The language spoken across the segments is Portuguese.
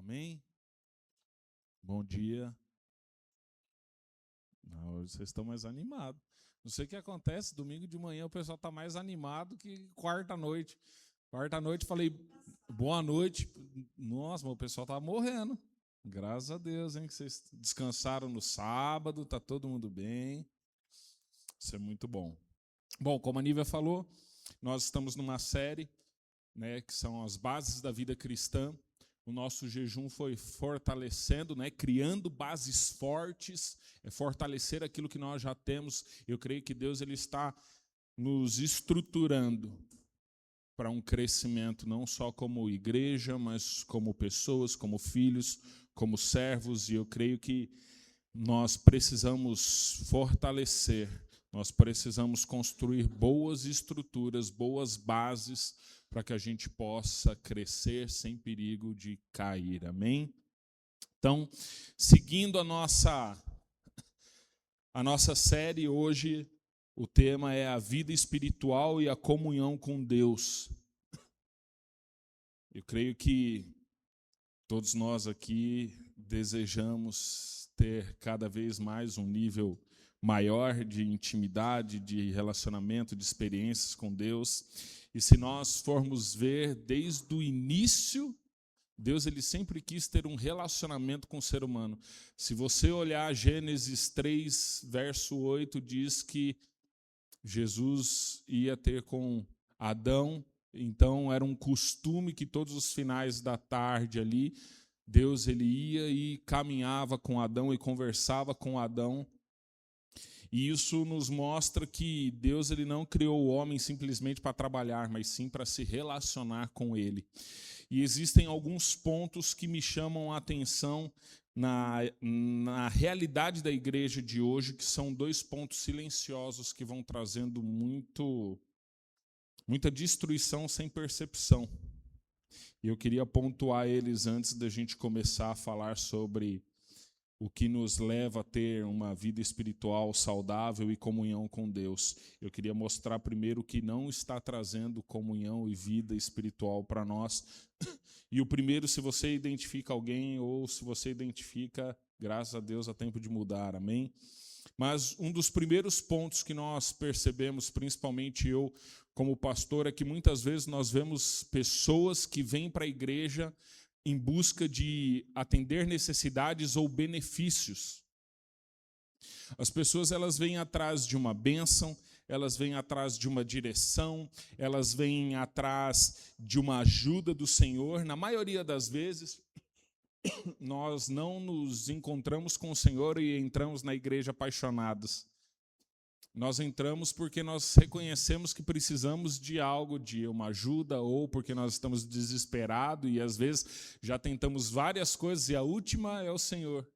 Amém? Bom dia. Não, hoje vocês estão mais animados. Não sei o que acontece, domingo de manhã o pessoal está mais animado que quarta-noite. Quarta-noite falei, boa noite. Nossa, mas o pessoal está morrendo. Graças a Deus, hein, que vocês descansaram no sábado, está todo mundo bem. Isso é muito bom. Bom, como a Nívia falou, nós estamos numa série, né, que são as bases da vida cristã. O nosso jejum foi fortalecendo, né, criando bases fortes, fortalecer aquilo que nós já temos. Eu creio que Deus ele está nos estruturando para um crescimento, não só como igreja, mas como pessoas, como filhos, como servos. E eu creio que nós precisamos fortalecer, nós precisamos construir boas estruturas, boas bases, para que a gente possa crescer sem perigo de cair. Amém? Então, seguindo a nossa série, hoje o tema é a vida espiritual e a comunhão com Deus. Eu creio que todos nós aqui desejamos ter cada vez mais um nível maior de intimidade, de relacionamento, de experiências com Deus. E se nós formos ver desde o início, Deus ele sempre quis ter um relacionamento com o ser humano. Se você olhar Gênesis 3, verso 8, diz que Jesus ia ter com Adão. Então era um costume que todos os finais da tarde ali, Deus ele ia e caminhava com Adão e conversava com Adão. E isso nos mostra que Deus ele não criou o homem simplesmente para trabalhar, mas sim para se relacionar com ele. E existem alguns pontos que me chamam a atenção na realidade da igreja de hoje, que são dois pontos silenciosos que vão trazendo muita destruição sem percepção. E eu queria pontuar eles antes da gente começar a falar sobre o que nos leva a ter uma vida espiritual saudável e comunhão com Deus. Eu queria mostrar primeiro o que não está trazendo comunhão e vida espiritual para nós. E o primeiro, se você identifica alguém ou se você identifica, graças a Deus, há tempo de mudar, amém? Mas um dos primeiros pontos que nós percebemos, principalmente eu como pastor, é que muitas vezes nós vemos pessoas que vêm para a igreja em busca de atender necessidades ou benefícios. As pessoas elas vêm atrás de uma bênção, elas vêm atrás de uma direção, elas vêm atrás de uma ajuda do Senhor. Na maioria das vezes, nós não nos encontramos com o Senhor e entramos na igreja apaixonados. Nós entramos porque nós reconhecemos que precisamos de algo, de uma ajuda, ou porque nós estamos desesperados e às vezes já tentamos várias coisas e a última é o Senhor.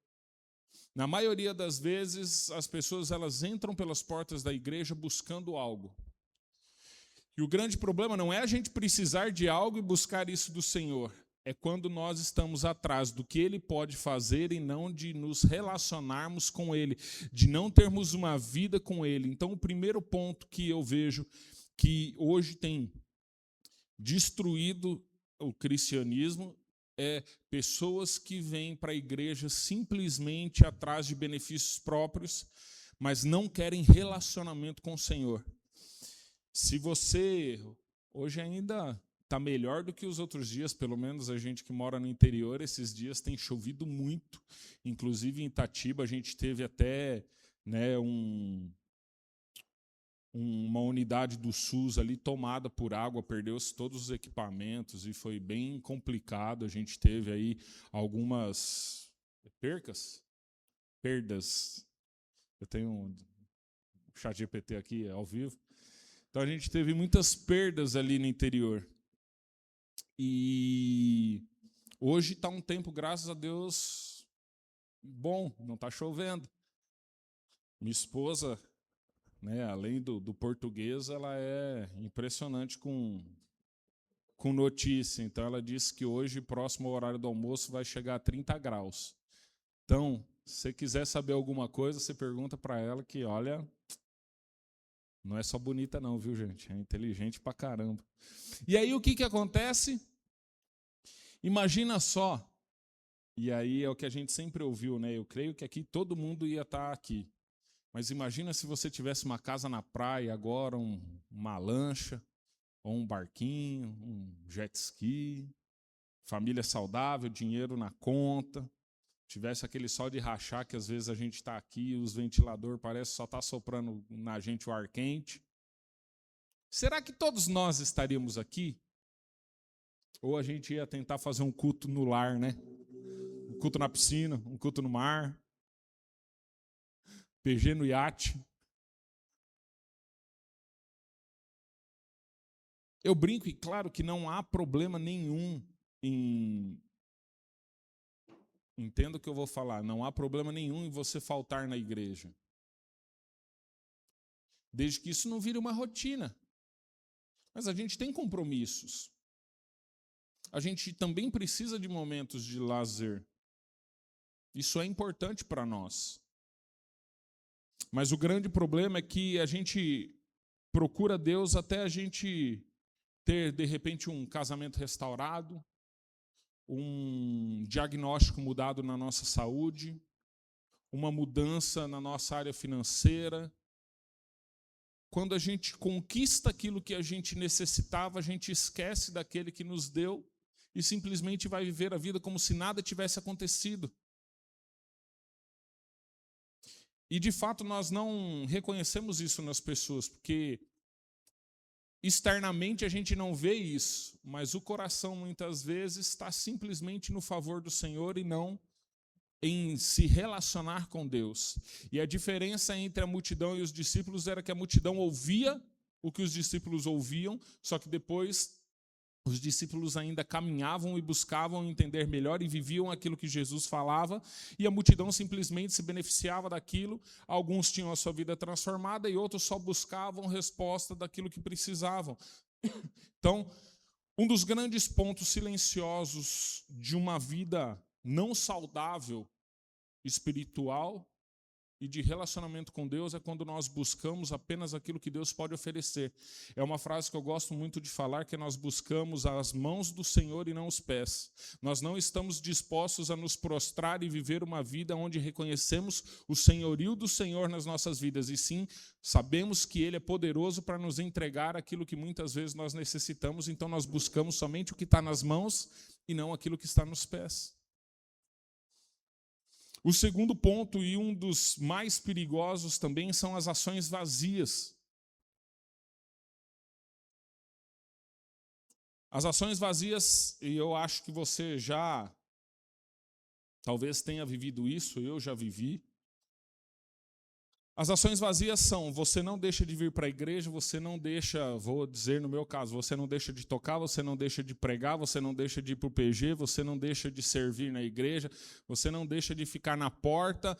Na maioria das vezes, as pessoas elas entram pelas portas da igreja buscando algo. E o grande problema não é a gente precisar de algo e buscar isso do Senhor. É quando nós estamos atrás do que Ele pode fazer e não de nos relacionarmos com Ele, de não termos uma vida com Ele. Então, o primeiro ponto que eu vejo que hoje tem destruído o cristianismo é pessoas que vêm para a igreja simplesmente atrás de benefícios próprios, mas não querem relacionamento com o Senhor. Se você hoje ainda está melhor do que os outros dias, pelo menos a gente que mora no interior, esses dias tem chovido muito, inclusive em Itatiba a gente teve até uma unidade do SUS ali tomada por água, perdeu-se todos os equipamentos e foi bem complicado, a gente teve aí algumas perdas, eu tenho um chat GPT aqui ao vivo, então a gente teve muitas perdas ali no interior. E hoje está um tempo, graças a Deus, bom, não está chovendo. Minha esposa, né, além do português, ela é impressionante com notícia. Então, ela disse que hoje, próximo ao horário do almoço, vai chegar a 30 graus. Então, se você quiser saber alguma coisa, você pergunta para ela que, olha, não é só bonita não, viu, gente? É inteligente pra caramba. E aí, o que acontece? Imagina só, E aí é o que a gente sempre ouviu, né? Eu creio que aqui todo mundo ia estar aqui. Mas imagina se você tivesse uma casa na praia agora, uma lancha, ou um barquinho, um jet ski, família saudável, dinheiro na conta, tivesse aquele sol de rachar que às vezes a gente está aqui e os ventiladores parece só estar soprando na gente o ar quente. Será que todos nós estaríamos aqui? Ou a gente ia tentar fazer um culto no lar, né? Um culto na piscina, um culto no mar, PG no iate. Eu brinco e claro que não há problema nenhum em... Entenda o que eu vou falar. Não há problema nenhum em você faltar na igreja. Desde que isso não vire uma rotina. Mas a gente tem compromissos. A gente também precisa de momentos de lazer. Isso é importante para nós. Mas o grande problema é que a gente procura Deus até a gente ter, de repente, um casamento restaurado, um diagnóstico mudado na nossa saúde, uma mudança na nossa área financeira. Quando a gente conquista aquilo que a gente necessitava, a gente esquece daquele que nos deu e simplesmente vai viver a vida como se nada tivesse acontecido. E, de fato, nós não reconhecemos isso nas pessoas, porque externamente a gente não vê isso, mas o coração, muitas vezes, está simplesmente no favor do Senhor e não em se relacionar com Deus. E a diferença entre a multidão e os discípulos era que a multidão ouvia o que os discípulos ouviam, só que depois os discípulos ainda caminhavam e buscavam entender melhor e viviam aquilo que Jesus falava, e a multidão simplesmente se beneficiava daquilo. Alguns tinham a sua vida transformada e outros só buscavam resposta daquilo que precisavam. Então, um dos grandes pontos silenciosos de uma vida não saudável, espiritual e de relacionamento com Deus é quando nós buscamos apenas aquilo que Deus pode oferecer. É uma frase que eu gosto muito de falar, que nós buscamos as mãos do Senhor e não os pés. Nós não estamos dispostos a nos prostrar e viver uma vida onde reconhecemos o senhorio do Senhor nas nossas vidas, e sim, sabemos que Ele é poderoso para nos entregar aquilo que muitas vezes nós necessitamos, então nós buscamos somente o que está nas mãos e não aquilo que está nos pés. O segundo ponto, e um dos mais perigosos também, são as ações vazias. As ações vazias, e eu acho que você já talvez tenha vivido isso, eu já vivi. As ações vazias são: você não deixa de vir para a igreja, você não deixa, vou dizer no meu caso, você não deixa de tocar, você não deixa de pregar, você não deixa de ir para o PG, você não deixa de servir na igreja, você não deixa de ficar na porta,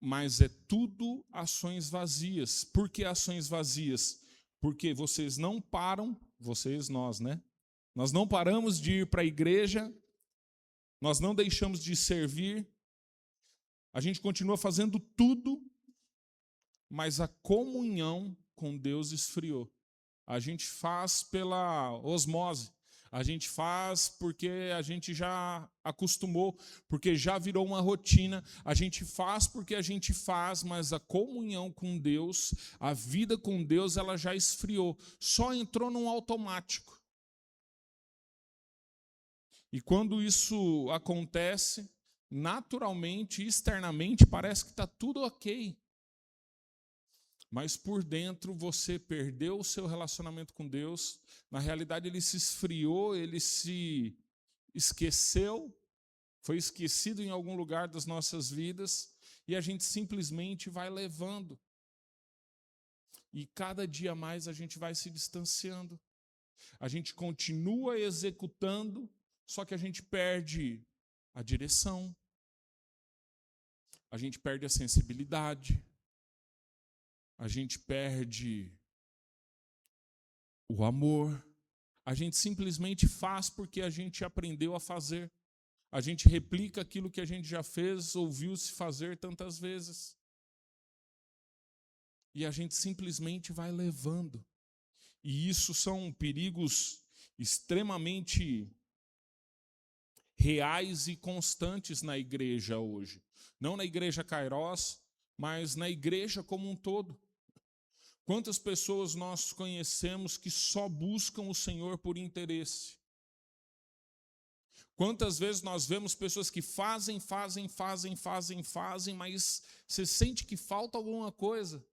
mas é tudo ações vazias. Por que ações vazias? Porque vocês não param, nós, né? Nós não paramos de ir para a igreja, nós não deixamos de servir, a gente continua fazendo tudo, mas a comunhão com Deus esfriou. A gente faz pela osmose, a gente faz porque a gente já acostumou, porque já virou uma rotina, a gente faz porque a gente faz, mas a comunhão com Deus, a vida com Deus, ela já esfriou, só entrou num automático. E quando isso acontece, naturalmente, externamente, parece que está tudo ok. Mas por dentro você perdeu o seu relacionamento com Deus, na realidade ele se esfriou, ele se esqueceu, foi esquecido em algum lugar das nossas vidas, e a gente simplesmente vai levando. E cada dia mais a gente vai se distanciando. A gente continua executando, só que a gente perde a direção, a gente perde a sensibilidade, a gente perde o amor. A gente simplesmente faz porque a gente aprendeu a fazer. A gente replica aquilo que a gente já fez, ouviu-se fazer tantas vezes. E a gente simplesmente vai levando. E isso são perigos extremamente reais e constantes na igreja hoje. Não na igreja Kairos, mas na igreja como um todo. Quantas pessoas nós conhecemos que só buscam o Senhor por interesse? Quantas vezes nós vemos pessoas que fazem, mas você sente que falta alguma coisa.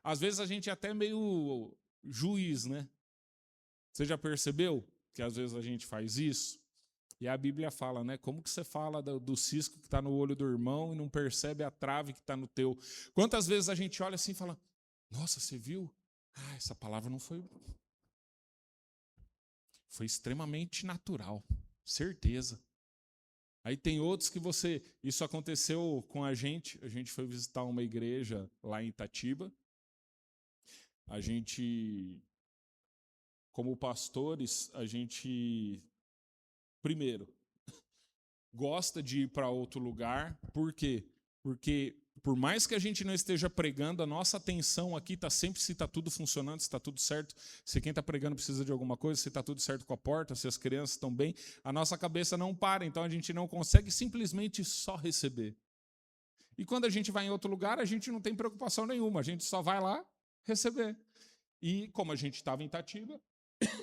Às vezes a gente é até meio juiz, né? Você já percebeu que às vezes a gente faz isso? E a Bíblia fala, né? Como que você fala do cisco que está no olho do irmão e não percebe a trave que está no teu? Quantas vezes a gente olha assim e fala, nossa, você viu? Ah, essa palavra não foi... Foi extremamente natural, certeza. Aí tem outros que você... Isso aconteceu com a gente foi visitar uma igreja lá em Itatiba. A gente, como pastores, a gente... Primeiro, gosta de ir para outro lugar. Por quê? Porque por mais que a gente não esteja pregando, a nossa atenção aqui está sempre se está tudo funcionando, se está tudo certo, se quem está pregando precisa de alguma coisa, se está tudo certo com a porta, se as crianças estão bem, a nossa cabeça não para, então a gente não consegue simplesmente só receber. E quando a gente vai em outro lugar, a gente não tem preocupação nenhuma, a gente só vai lá receber. E como a gente estava em Itatiba,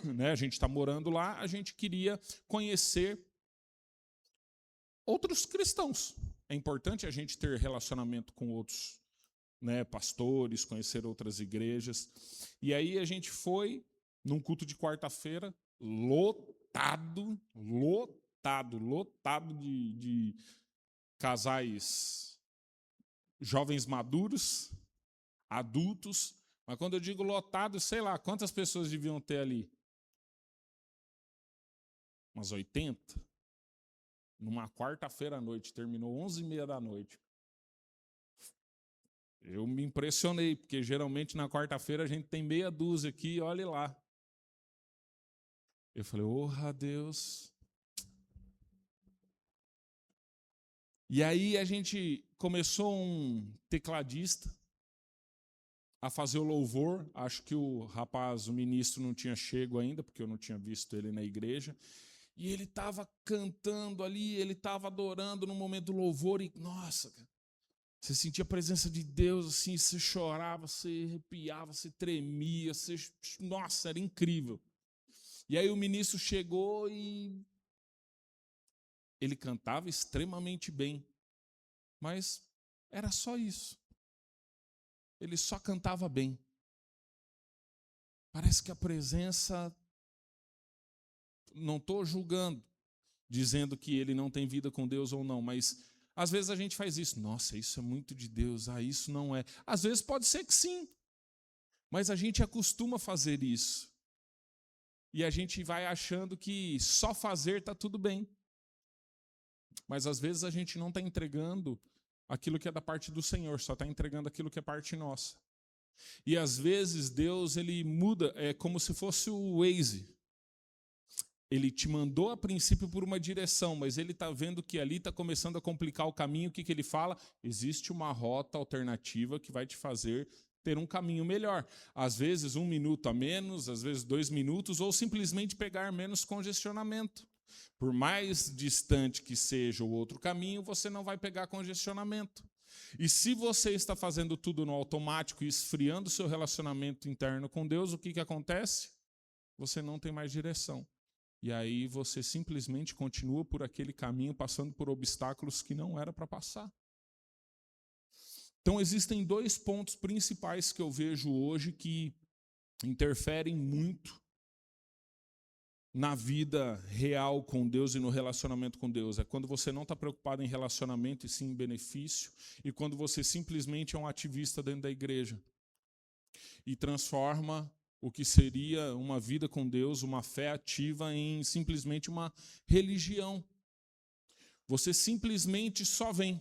né, a gente está morando lá, a gente queria conhecer outros cristãos. É importante a gente ter relacionamento com outros, né, pastores, conhecer outras igrejas. E aí a gente foi num culto de quarta-feira, lotado de casais jovens maduros, adultos. Mas quando eu digo lotado, sei lá, quantas pessoas deviam ter ali? Umas 80? Numa quarta-feira à noite, terminou 11h30 da noite. Eu me impressionei, porque geralmente na quarta-feira a gente tem meia dúzia aqui, olhe lá. Eu falei, oh Deus. E aí a gente começou um tecladista a fazer o louvor. Acho que o rapaz, o ministro, não tinha chego ainda, porque eu não tinha visto ele na igreja. E ele estava cantando ali, ele estava adorando no momento do louvor e, nossa, você sentia a presença de Deus, assim, você chorava, você arrepiava, você tremia, nossa, era incrível. E aí o ministro chegou e ele cantava extremamente bem, mas era só isso. Ele só cantava bem. Parece que a presença... Não estou julgando, dizendo que ele não tem vida com Deus ou não, mas às vezes a gente faz isso. Nossa, isso é muito de Deus, isso não é. Às vezes pode ser que sim, mas a gente acostuma fazer isso. E a gente vai achando que só fazer está tudo bem. Mas às vezes a gente não está entregando aquilo que é da parte do Senhor, só está entregando aquilo que é parte nossa. E às vezes Deus, ele muda, é como se fosse o Waze. Ele te mandou a princípio por uma direção, mas ele está vendo que ali está começando a complicar o caminho. O que ele fala? Existe uma rota alternativa que vai te fazer ter um caminho melhor. Às vezes 1 minuto a menos, às vezes 2 minutos, ou simplesmente pegar menos congestionamento. Por mais distante que seja o outro caminho, você não vai pegar congestionamento. E se você está fazendo tudo no automático e esfriando o seu relacionamento interno com Deus, o que acontece? Você não tem mais direção. E aí você simplesmente continua por aquele caminho, passando por obstáculos que não era para passar. Então existem 2 pontos principais que eu vejo hoje que interferem muito na vida real com Deus e no relacionamento com Deus. É quando você não está preocupado em relacionamento e sim em benefício, e quando você simplesmente é um ativista dentro da igreja e transforma o que seria uma vida com Deus, uma fé ativa, em simplesmente uma religião. Você simplesmente só vem.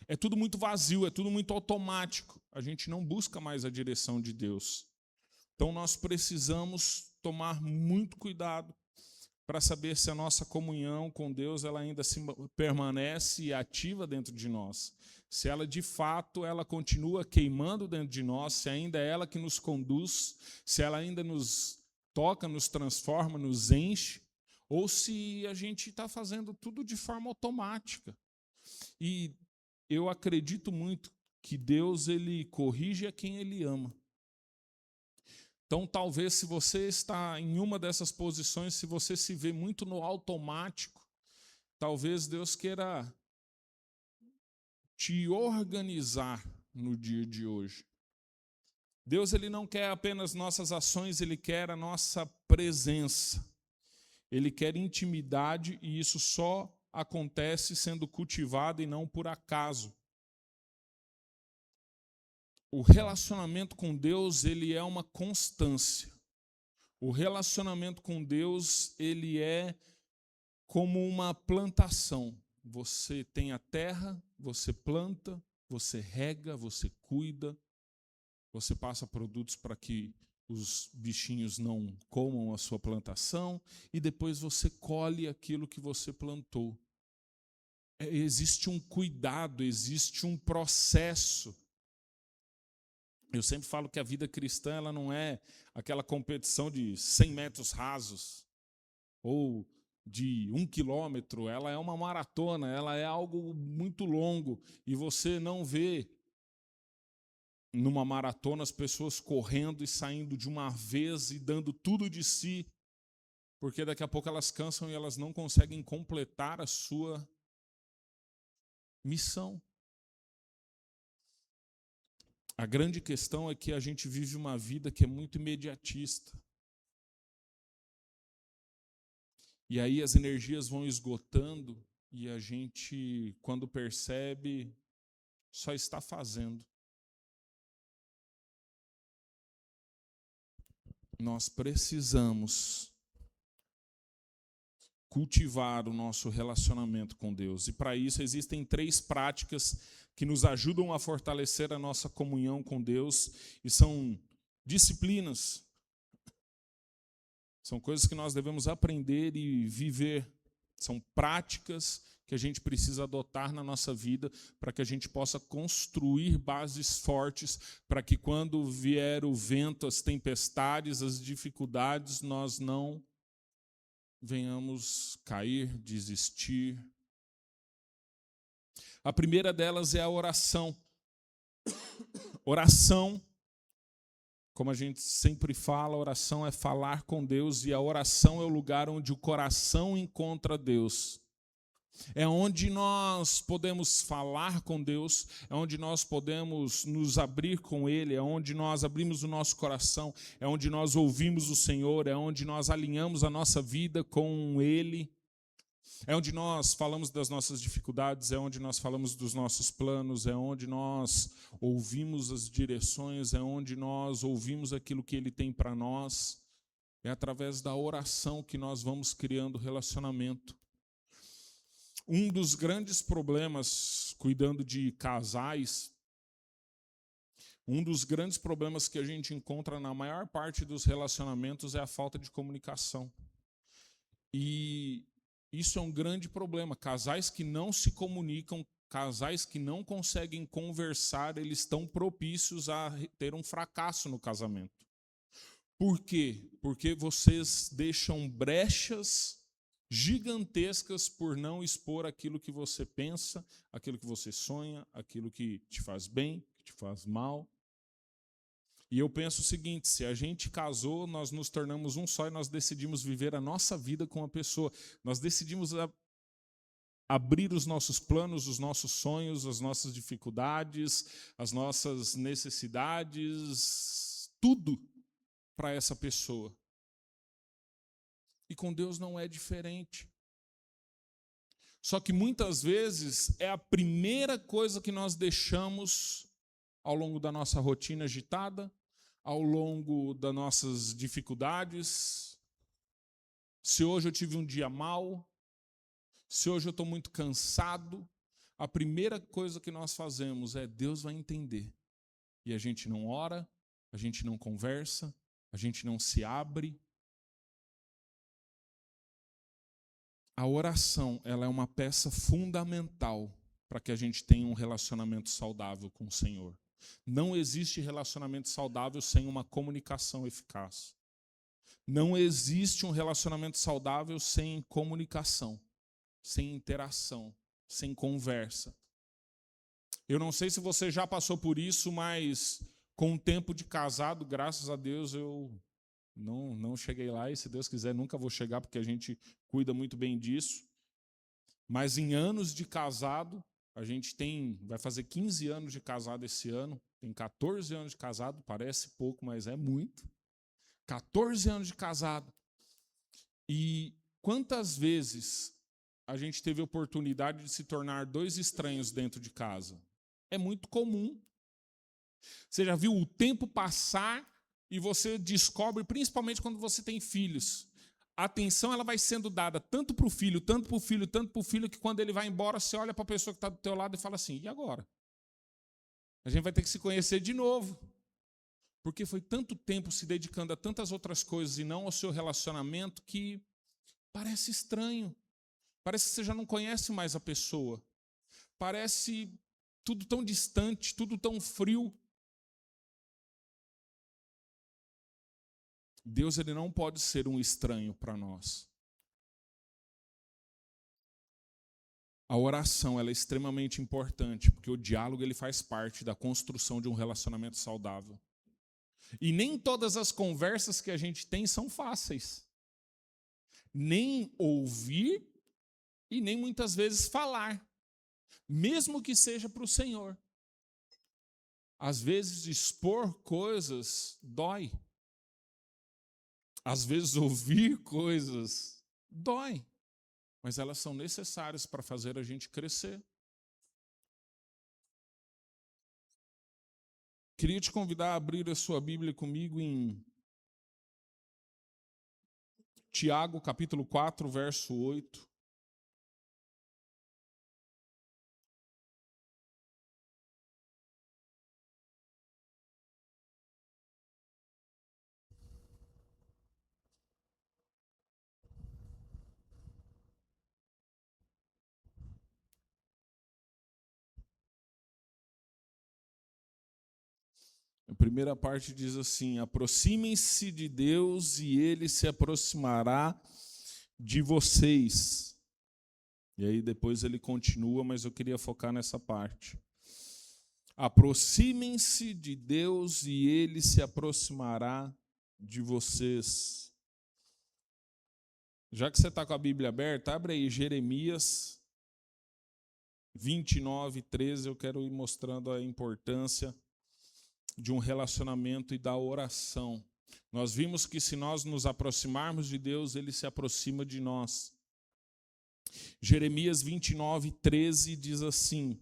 É tudo muito vazio, é tudo muito automático. A gente não busca mais a direção de Deus. Então nós precisamos tomar muito cuidado para saber se a nossa comunhão com Deus ela ainda permanece ativa dentro de nós. Se ela de fato ela continua queimando dentro de nós, se ainda é ela que nos conduz, se ela ainda nos toca, nos transforma, nos enche, ou se a gente está fazendo tudo de forma automática. E eu acredito muito que Deus, ele corrige a quem ele ama. Então, talvez, se você está em uma dessas posições, se você se vê muito no automático, talvez Deus queira te organizar no dia de hoje. Deus, ele não quer apenas nossas ações, ele quer a nossa presença. Ele quer intimidade, e isso só acontece sendo cultivado e não por acaso. O relacionamento com Deus, ele é uma constância. O relacionamento com Deus, ele é como uma plantação. Você tem a terra, você planta, você rega, você cuida, você passa produtos para que os bichinhos não comam a sua plantação, e depois você colhe aquilo que você plantou. Existe um cuidado, existe um processo. Eu sempre falo que a vida cristã, ela não é aquela competição de 100 metros rasos ou de 1 quilômetro, ela é uma maratona, ela é algo muito longo, e você não vê numa maratona as pessoas correndo e saindo de uma vez e dando tudo de si, porque daqui a pouco elas cansam e elas não conseguem completar a sua missão. A grande questão é que a gente vive uma vida que é muito imediatista. E aí as energias vão esgotando e a gente, quando percebe, só está fazendo. Nós precisamos cultivar o nosso relacionamento com Deus. E para isso existem 3 práticas que nos ajudam a fortalecer a nossa comunhão com Deus, e são disciplinas. São coisas que nós devemos aprender e viver. São práticas que a gente precisa adotar na nossa vida para que a gente possa construir bases fortes, para que quando vier o vento, as tempestades, as dificuldades, nós não venhamos cair, desistir. A primeira delas é a oração. Oração, como a gente sempre fala, a oração é falar com Deus, e a oração é o lugar onde o coração encontra Deus. É onde nós podemos falar com Deus, é onde nós podemos nos abrir com Ele, é onde nós abrimos o nosso coração, é onde nós ouvimos o Senhor, é onde nós alinhamos a nossa vida com Ele, é onde nós falamos das nossas dificuldades, é onde nós falamos dos nossos planos, é onde nós ouvimos as direções, é onde nós ouvimos aquilo que Ele tem para nós. É através da oração que nós vamos criando relacionamento. Um dos grandes problemas, cuidando de casais, um dos grandes problemas que a gente encontra na maior parte dos relacionamentos é a falta de comunicação. E isso é um grande problema. Casais que não se comunicam, casais que não conseguem conversar, eles estão propícios a ter um fracasso no casamento. Por quê? Porque vocês deixam brechas gigantescas por não expor aquilo que você pensa, aquilo que você sonha, aquilo que te faz bem, que te faz mal. E eu penso o seguinte: se a gente casou, nós nos tornamos um só e nós decidimos viver a nossa vida com a pessoa. Nós decidimos abrir os nossos planos, os nossos sonhos, as nossas dificuldades, as nossas necessidades, tudo para essa pessoa. E com Deus não é diferente. Só que muitas vezes é a primeira coisa que nós deixamos ao longo da nossa rotina agitada, ao longo das nossas dificuldades. Se hoje eu tive um dia mau, se hoje eu estou muito cansado, a primeira coisa que nós fazemos é: Deus vai entender. E a gente não ora, a gente não conversa, a gente não se abre. A oração, ela é uma peça fundamental para que a gente tenha um relacionamento saudável com o Senhor. Não existe relacionamento saudável sem uma comunicação eficaz. Não existe um relacionamento saudável sem comunicação, sem interação, sem conversa. Eu não sei se você já passou por isso, mas com o tempo de casado, graças a Deus, eu não cheguei lá e, se Deus quiser, nunca vou chegar, porque a gente cuida muito bem disso. Mas em anos de casado, a gente vai fazer 15 anos de casado esse ano, tem 14 anos de casado, parece pouco, mas é muito. 14 anos de casado. E quantas vezes a gente teve a oportunidade de se tornar dois estranhos dentro de casa? É muito comum. Você já viu o tempo passar e você descobre, principalmente quando você tem filhos, a atenção ela vai sendo dada tanto para o filho, tanto para o filho, tanto para o filho, que quando ele vai embora, você olha para a pessoa que está do teu lado e fala assim, e agora? A gente vai ter que se conhecer de novo. Porque foi tanto tempo se dedicando a tantas outras coisas e não ao seu relacionamento que parece estranho. Parece que você já não conhece mais a pessoa. Parece tudo tão distante, tudo tão frio. Deus, ele não pode ser um estranho para nós. A oração, ela é extremamente importante, porque o diálogo ele faz parte da construção de um relacionamento saudável. E nem todas as conversas que a gente tem são fáceis. Nem ouvir e nem muitas vezes falar, mesmo que seja para o Senhor. Às vezes expor coisas dói. Às vezes ouvir coisas dói, mas elas são necessárias para fazer a gente crescer. Queria te convidar a abrir a sua Bíblia comigo em Tiago, capítulo 4, verso 8. A primeira parte diz assim: aproximem-se de Deus e Ele se aproximará de vocês. E aí depois ele continua, mas eu queria focar nessa parte. Aproximem-se de Deus e Ele se aproximará de vocês. Já que você está com a Bíblia aberta, abre aí Jeremias 29, 13. Eu quero ir mostrando a importância de um relacionamento e da oração. Nós vimos que se nós nos aproximarmos de Deus, Ele se aproxima de nós. Jeremias 29, 13 diz assim: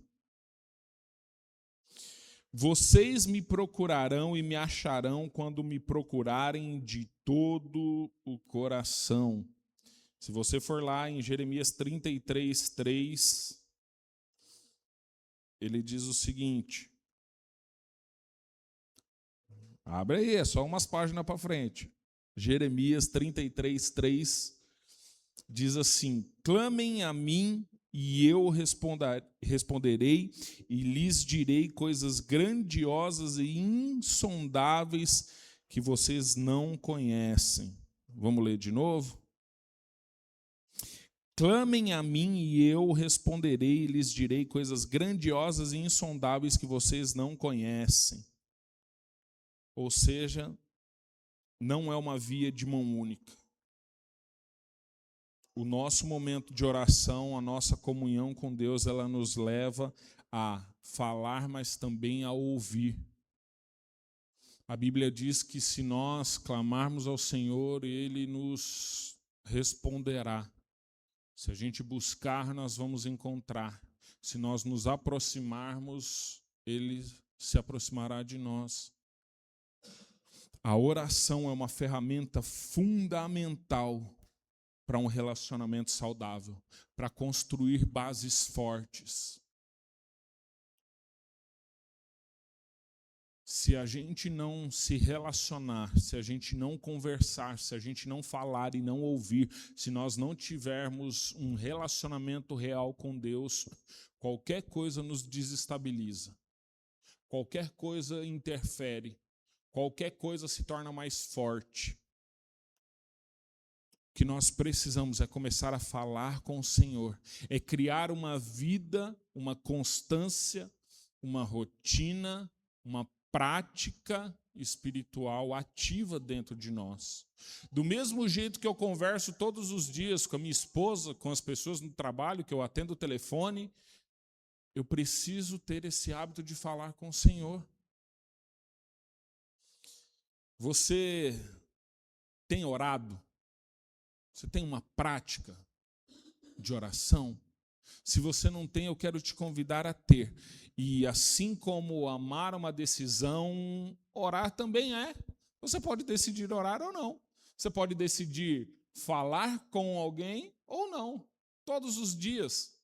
vocês me procurarão e me acharão quando me procurarem de todo o coração. Se você for lá em Jeremias 33, 3, ele diz o seguinte. Abre aí, é só umas páginas para frente. Jeremias 33, 3 diz assim: clamem a mim e eu responderei e lhes direi coisas grandiosas e insondáveis que vocês não conhecem. Vamos ler de novo? Clamem a mim e eu responderei e lhes direi coisas grandiosas e insondáveis que vocês não conhecem. Ou seja, não é uma via de mão única. O nosso momento de oração, a nossa comunhão com Deus, ela nos leva a falar, mas também a ouvir. A Bíblia diz que se nós clamarmos ao Senhor, Ele nos responderá. Se a gente buscar, nós vamos encontrar. Se nós nos aproximarmos, Ele se aproximará de nós. A oração é uma ferramenta fundamental para um relacionamento saudável, para construir bases fortes. Se a gente não se relacionar, se a gente não conversar, se a gente não falar e não ouvir, se nós não tivermos um relacionamento real com Deus, qualquer coisa nos desestabiliza, qualquer coisa interfere, qualquer coisa se torna mais forte. O que nós precisamos é começar a falar com o Senhor, é criar uma vida, uma constância, uma rotina, uma prática espiritual ativa dentro de nós. Do mesmo jeito que eu converso todos os dias com a minha esposa, com as pessoas no trabalho, que eu atendo o telefone, eu preciso ter esse hábito de falar com o Senhor. Você tem orado? Você tem uma prática de oração? Se você não tem, eu quero te convidar a ter. E assim como amar uma decisão, orar também é. Você pode decidir orar ou não. Você pode decidir falar com alguém ou não. Todos os dias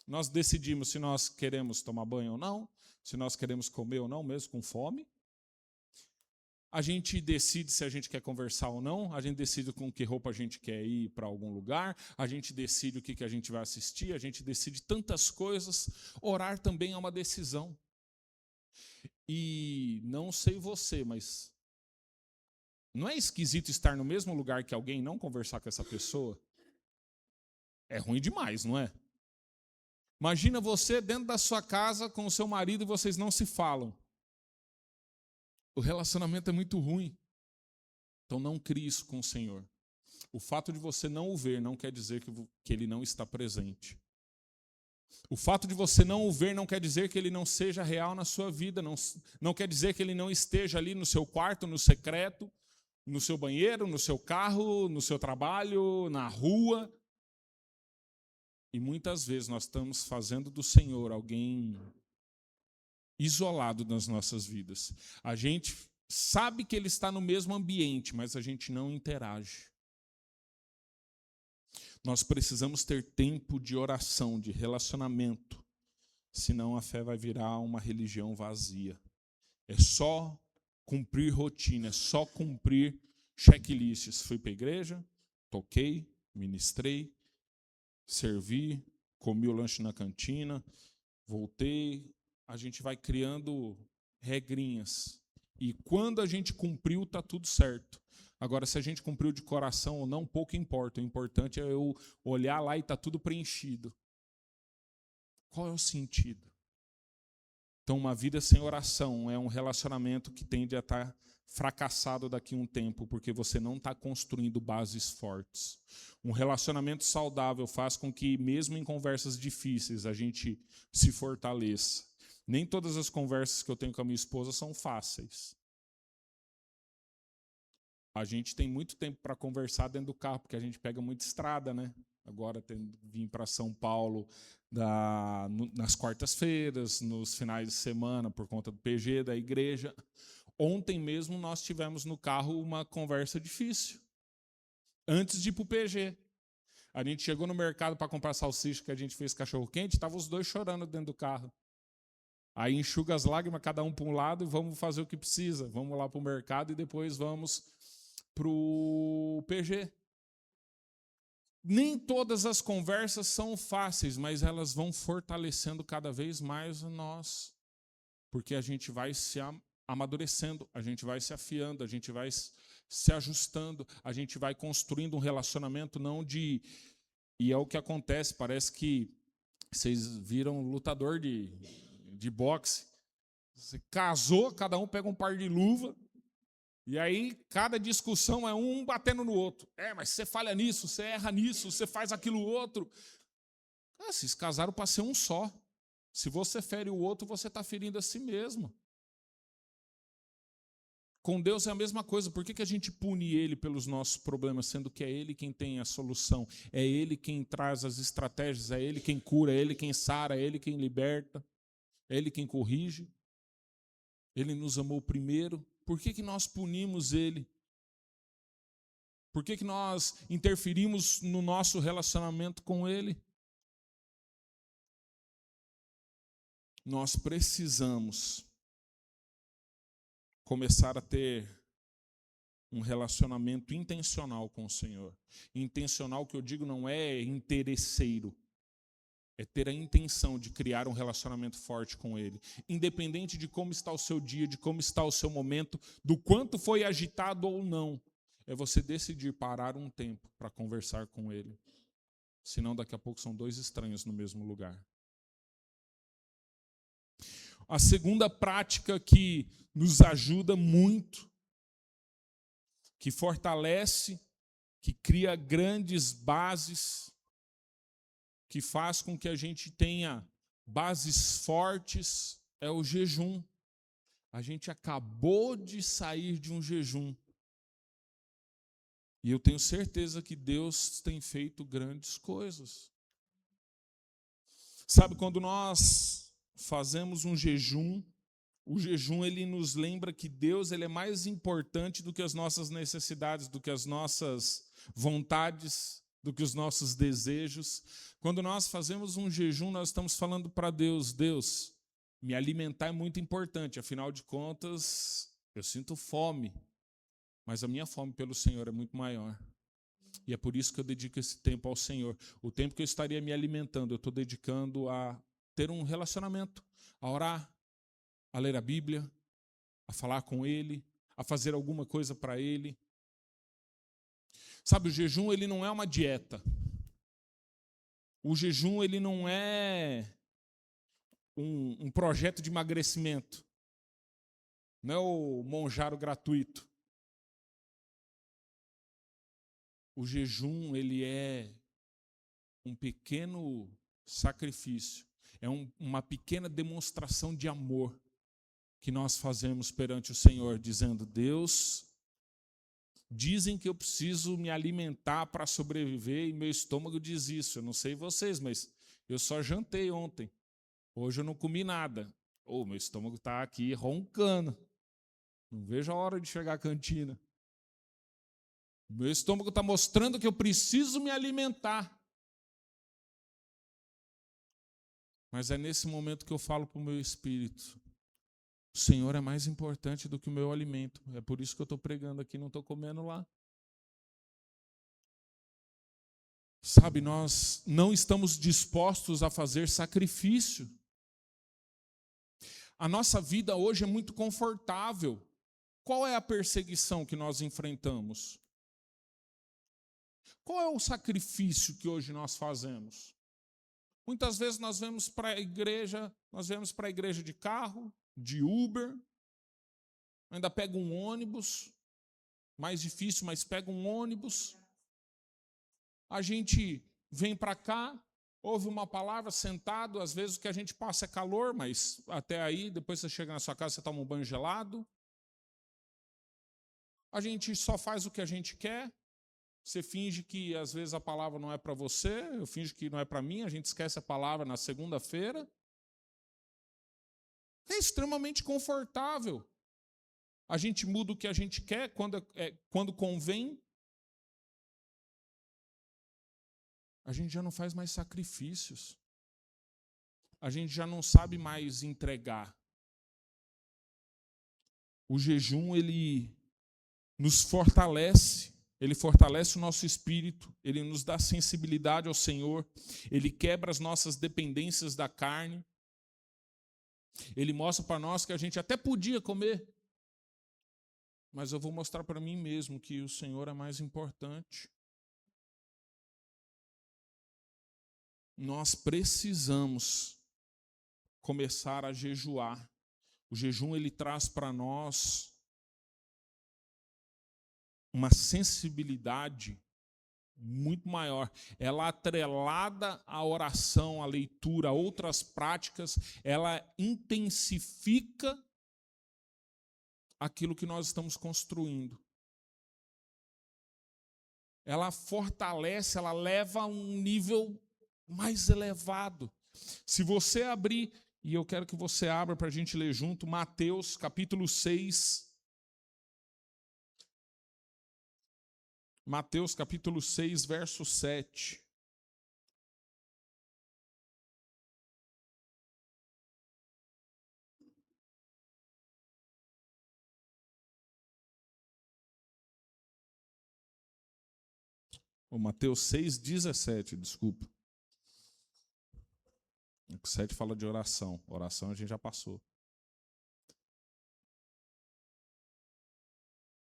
nós decidimos se nós queremos tomar banho ou não, se nós queremos comer ou não, mesmo com fome. A gente decide se a gente quer conversar ou não, a gente decide com que roupa a gente quer ir para algum lugar, a gente decide o que a gente vai assistir, a gente decide tantas coisas. Orar também é uma decisão. E não sei você, mas não é esquisito estar no mesmo lugar que alguém e não conversar com essa pessoa? É ruim demais, não é? Imagina você dentro da sua casa com o seu marido e vocês não se falam. O relacionamento é muito ruim. Então não crie isso com o Senhor. O fato de você não o ver não quer dizer que ele não está presente. O fato de você não o ver não quer dizer que ele não seja real na sua vida. Não quer dizer que ele não esteja ali no seu quarto, no secreto, no seu banheiro, no seu carro, no seu trabalho, na rua. E muitas vezes nós estamos fazendo do Senhor alguém isolado nas nossas vidas. A gente sabe que ele está no mesmo ambiente, mas a gente não interage. Nós precisamos ter tempo de oração, de relacionamento, senão a fé vai virar uma religião vazia. É só cumprir rotina, é só cumprir checklists. Fui para a igreja, toquei, ministrei, servi, comi o lanche na cantina, voltei. A gente vai criando regrinhas. E quando a gente cumpriu, está tudo certo. Agora, se a gente cumpriu de coração ou não, pouco importa. O importante é eu olhar lá e está tudo preenchido. Qual é o sentido? Então, uma vida sem oração é um relacionamento que tende a estar fracassado daqui a um tempo, porque você não está construindo bases fortes. Um relacionamento saudável faz com que, mesmo em conversas difíceis, a gente se fortaleça. Nem todas as conversas que eu tenho com a minha esposa são fáceis. A gente tem muito tempo para conversar dentro do carro, porque a gente pega muita estrada, né? Agora vim para São Paulo nas quartas-feiras, nos finais de semana, por conta do PG, da igreja. Ontem mesmo nós tivemos no carro uma conversa difícil. Antes de ir para o PG. A gente chegou no mercado para comprar salsicha, que a gente fez cachorro-quente, estavam os dois chorando dentro do carro. Aí enxuga as lágrimas, cada um para um lado, e vamos fazer o que precisa. Vamos lá para o mercado e depois vamos para o PG. Nem todas as conversas são fáceis, mas elas vão fortalecendo cada vez mais nós. Porque a gente vai se amadurecendo, a gente vai se afiando, a gente vai se ajustando, a gente vai construindo um relacionamento não de... E é o que acontece, parece que vocês viram lutador de boxe. Você casou, cada um pega um par de luva, e aí cada discussão é um batendo no outro. Mas você falha nisso, você erra nisso, você faz aquilo outro. Vocês casaram para ser um só. Se você fere o outro, você está ferindo a si mesmo. Com Deus é a mesma coisa. Por que a gente pune Ele pelos nossos problemas, sendo que é Ele quem tem a solução? É Ele quem traz as estratégias, é Ele quem cura, é Ele quem sara, é Ele quem liberta, é Ele quem corrige. Ele nos amou primeiro. Por que nós punimos Ele? Por que nós interferimos no nosso relacionamento com Ele? Nós precisamos começar a ter um relacionamento intencional com o Senhor. Intencional, que eu digo, não é interesseiro. É ter a intenção de criar um relacionamento forte com Ele. Independente de como está o seu dia, de como está o seu momento, do quanto foi agitado ou não. é você decidir parar um tempo para conversar com Ele. Senão, daqui a pouco, são dois estranhos no mesmo lugar. A segunda prática que nos ajuda muito, que fortalece, que cria grandes bases, que faz com que a gente tenha bases fortes, é o jejum. A gente acabou de sair de um jejum. E eu tenho certeza que Deus tem feito grandes coisas. Sabe, quando nós fazemos um jejum, o jejum ele nos lembra que Deus ele é mais importante do que as nossas necessidades, do que as nossas vontades, do que os nossos desejos. Quando nós fazemos um jejum, nós estamos falando para Deus, Deus, me alimentar é muito importante, afinal de contas, eu sinto fome, mas a minha fome pelo Senhor é muito maior. E é por isso que eu dedico esse tempo ao Senhor. O tempo que eu estaria me alimentando, eu estou dedicando a ter um relacionamento, a orar, a ler a Bíblia, a falar com Ele, a fazer alguma coisa para Ele. Sabe, o jejum ele não é uma dieta. O jejum ele não é um projeto de emagrecimento. Não é o monjaro gratuito. O jejum ele é um pequeno sacrifício. É uma pequena demonstração de amor que nós fazemos perante o Senhor, dizendo, Deus, dizem que eu preciso me alimentar para sobreviver e meu estômago diz isso. Eu não sei vocês, mas eu só jantei ontem. Hoje eu não comi nada. Meu estômago está aqui roncando. Não vejo a hora de chegar à cantina. Meu estômago está mostrando que eu preciso me alimentar. Mas é nesse momento que eu falo para o meu espírito, o Senhor é mais importante do que o meu alimento. É por isso que eu estou pregando aqui, não estou comendo lá. Sabe, nós não estamos dispostos a fazer sacrifício. A nossa vida hoje é muito confortável. Qual é a perseguição que nós enfrentamos? Qual é o sacrifício que hoje nós fazemos? Muitas vezes nós vamos para a igreja de carro, de Uber, ainda pega um ônibus, mais difícil, mas pega um ônibus. A gente vem para cá, ouve uma palavra sentado, às vezes o que a gente passa é calor, mas até aí, depois você chega na sua casa, você toma um banho gelado. A gente só faz o que a gente quer. Você finge que às vezes a palavra não é para você, eu finjo que não é para mim, a gente esquece a palavra na segunda-feira. É extremamente confortável. A gente muda o que a gente quer quando convém. A gente já não faz mais sacrifícios. A gente já não sabe mais entregar. O jejum, ele nos fortalece. Ele fortalece o nosso espírito, ele nos dá sensibilidade ao Senhor, ele quebra as nossas dependências da carne, ele mostra para nós que a gente até podia comer, mas eu vou mostrar para mim mesmo que o Senhor é mais importante. Nós precisamos começar a jejuar. O jejum ele traz para nós uma sensibilidade muito maior. Ela atrelada à oração, à leitura, a outras práticas, ela intensifica aquilo que nós estamos construindo. Ela fortalece, ela leva a um nível mais elevado. Se você abrir, e eu quero que você abra para a gente ler junto, Mateus capítulo 6. Mateus capítulo 6, verso 7. Mateus 6, 17, desculpa. O 7 fala de oração. Oração a gente já passou.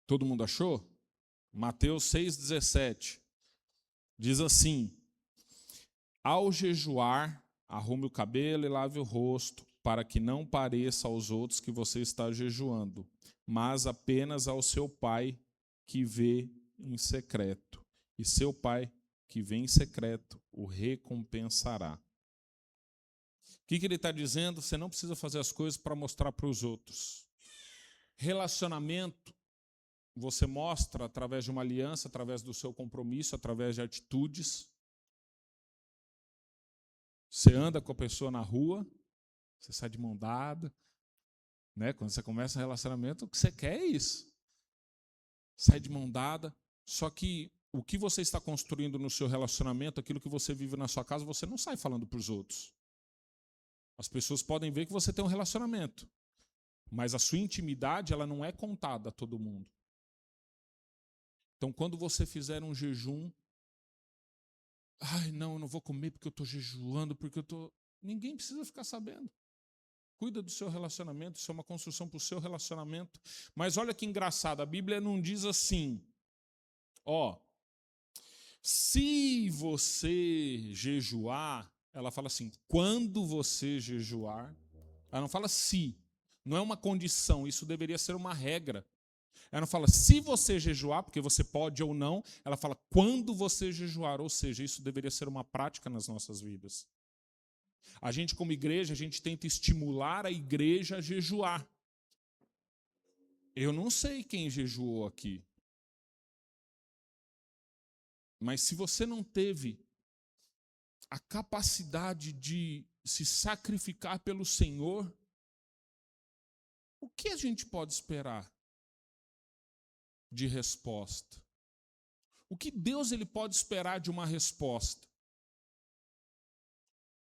Todo mundo achou? Mateus 6,17. Diz assim: ao jejuar, arrume o cabelo e lave o rosto, para que não pareça aos outros que você está jejuando, mas apenas ao seu pai que vê em secreto. E seu pai que vê em secreto o recompensará. O que ele está dizendo? Você não precisa fazer as coisas para mostrar para os outros. Relacionamento, você mostra através de uma aliança, através do seu compromisso, através de atitudes. Você anda com a pessoa na rua, você sai de mão dada, né? Quando você começa um relacionamento, o que você quer é isso. Sai de mão dada, só que o que você está construindo no seu relacionamento, aquilo que você vive na sua casa, você não sai falando para os outros. As pessoas podem ver que você tem um relacionamento, mas a sua intimidade ela não é contada a todo mundo. Então, quando você fizer um jejum, não, eu não vou comer porque eu estou jejuando, porque eu estou... Ninguém precisa ficar sabendo. Cuida do seu relacionamento, isso é uma construção para o seu relacionamento. Mas olha que engraçado, a Bíblia não diz assim, se você jejuar, ela fala assim, quando você jejuar, ela não fala se, não é uma condição, isso deveria ser uma regra. Ela não fala se você jejuar, porque você pode ou não, ela fala quando você jejuar, ou seja, isso deveria ser uma prática nas nossas vidas. A gente, como igreja, a gente tenta estimular a igreja a jejuar. Eu não sei quem jejuou aqui. Mas se você não teve a capacidade de se sacrificar pelo Senhor, o que a gente pode esperar de resposta? O que Deus ele pode esperar de uma resposta?